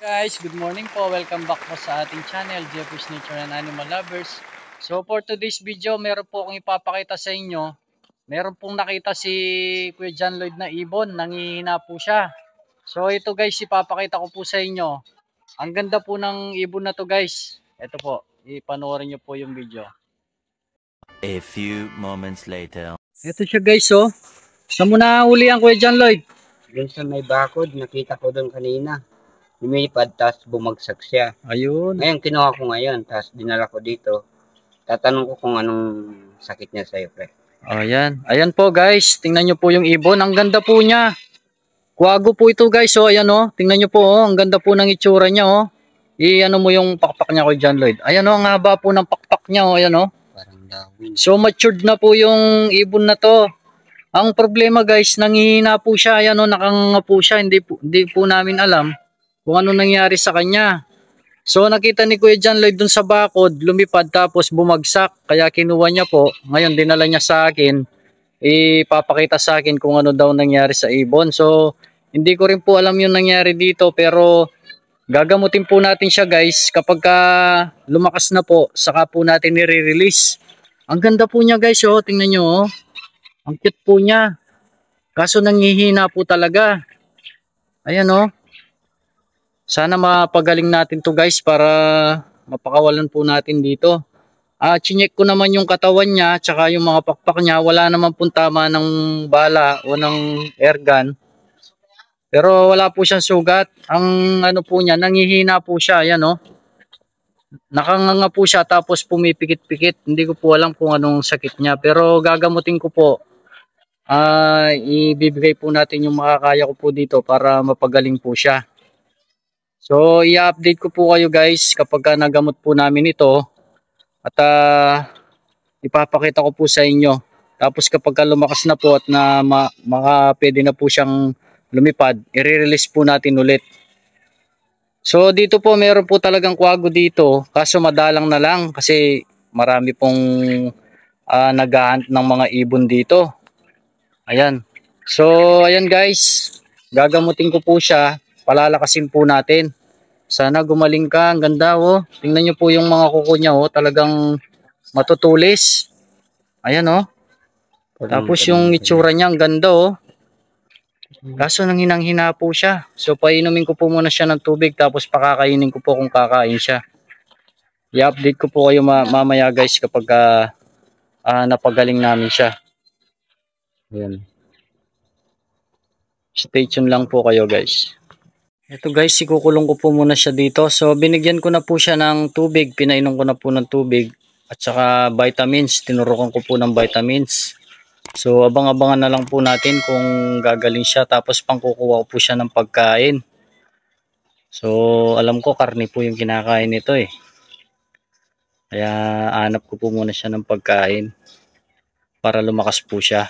Guys, good morning po. Welcome back po sa ating channel, Jeffrey's Nature and Animal Lovers. So for today's video, meron po akong ipapakita sa inyo. Meron pong nakita si Kuya John Lloyd na ibon, nangihina po siya. So ito guys, ipapakita ko po sa inyo. Ang ganda po ng ibon na to guys. Ito po, ipanoorin nyo po yung video. A few moments later. Ito siya guys oh. Saan mo nahuli ang Kuya John Lloyd? Doon sa may bakod, nakita ko doon kanina. Lumipad, tapos bumagsak siya. Ayun. Ngayon, kinuha ko ngayon, tapos dinala ko dito. Tatanong ko kung anong sakit niya sa'yo, pre. Ayan. Ayan po guys, tingnan nyo po yung ibon. Ang ganda po niya. Kuwago po ito guys, oh. Ayan oh. Tingnan nyo po oh. Ang ganda po ng itsura niya oh. I-ano mo yung pakpak niya Kuya John Lloyd. Ayan oh, ang haba po ng pakpak niya oh. Ayan oh. Parang dawin. So matured na po yung ibon na to. Ang problema guys, nanghihina po siya. Ayan o, nakanganga po siya. Hindi po namin alam kung ano nangyari sa kanya. So nakita ni Kuya John Lloyd dun sa bakod, lumipad tapos bumagsak. Kaya kinuha niya po. Ngayon dinala niya sa akin. Ipapakita sa akin kung ano daw nangyari sa ibon. So hindi ko rin po alam yung nangyari dito. Pero gagamutin po natin siya guys. Kapag lumakas na po, saka po natin nire-release. Ang ganda po niya guys oh. Tingnan nyo oh. Ang cute po niya. Kaso nanghihina po talaga. Ayan oh. Sana mapagaling natin to guys para mapakawalan po natin dito. Chinek ko naman yung katawan niya tsaka yung mga pakpak niya. Wala naman pong tama ng bala o ng airgun. Pero wala po siyang sugat. Ang ano po niya, nanghihina po siya. Ayan oh. Nakanganga po siya tapos pumipikit-pikit. Hindi ko po alam kung anong sakit niya. Pero gagamutin ko po. Ibibigay po natin yung makakaya ko po dito para mapagaling po siya. So i-update ko po kayo guys kapag nagamot po namin ito at ipapakita ko po sa inyo. Tapos kapag lumakas na po at pwede na po siyang lumipad, i-release po natin ulit. So dito po meron po talagang kwago dito, kaso madalang na lang kasi marami pong naghahunt ng mga ibon dito. Ayan. So, ayan guys. Gagamutin ko po siya. Palalakasin po natin. Sana gumaling ka. Ang ganda oh. Tingnan nyo po yung mga kuko niya oh. Talagang matutulis. Ayan oh. Tapos yung itsura niya ang ganda oh. Kaso nang hinang-hina po siya. So, painumin ko po muna siya ng tubig. Tapos pakakainin ko po kung kakain siya. I-update ko po kayo mamaya guys kapag napagaling namin siya. Ayan. Stay tuned lang po kayo guys. Ito guys, ikukulong ko po muna siya dito. So binigyan ko na po siya ng tubig. Pinainom ko na po ng tubig. At saka vitamins. Tinurukan ko po ng vitamins. So abang-abangan na lang po natin kung gagaling siya. Tapos pangkukuha ko po siya ng pagkain. So alam ko karne po yung kinakain nito eh. Kaya hanap ko po muna siya ng pagkain. Para lumakas po siya.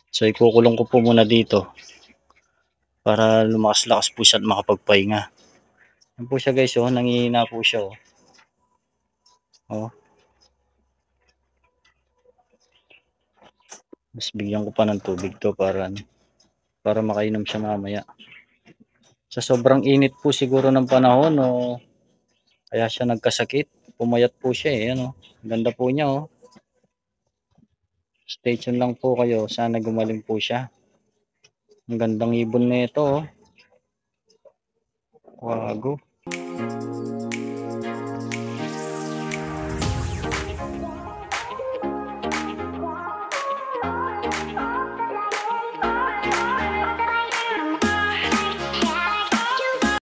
So ikukulong ko po muna dito. Para lumakas-lakas po siya at makapagpahinga. Yan po siya guys oh, nangihina po siya oh. Oh. Mas bigyan ko pa ng tubig to para makainom siya mamaya. Sa sobrang init po siguro ng panahon oh, kaya siya nagkasakit. Pumayat po siya eh, ano. Ganda po niya oh. Stay tuned lang po kayo, sana gumaling po siya. Ang gandang ibon nito oh. Wago.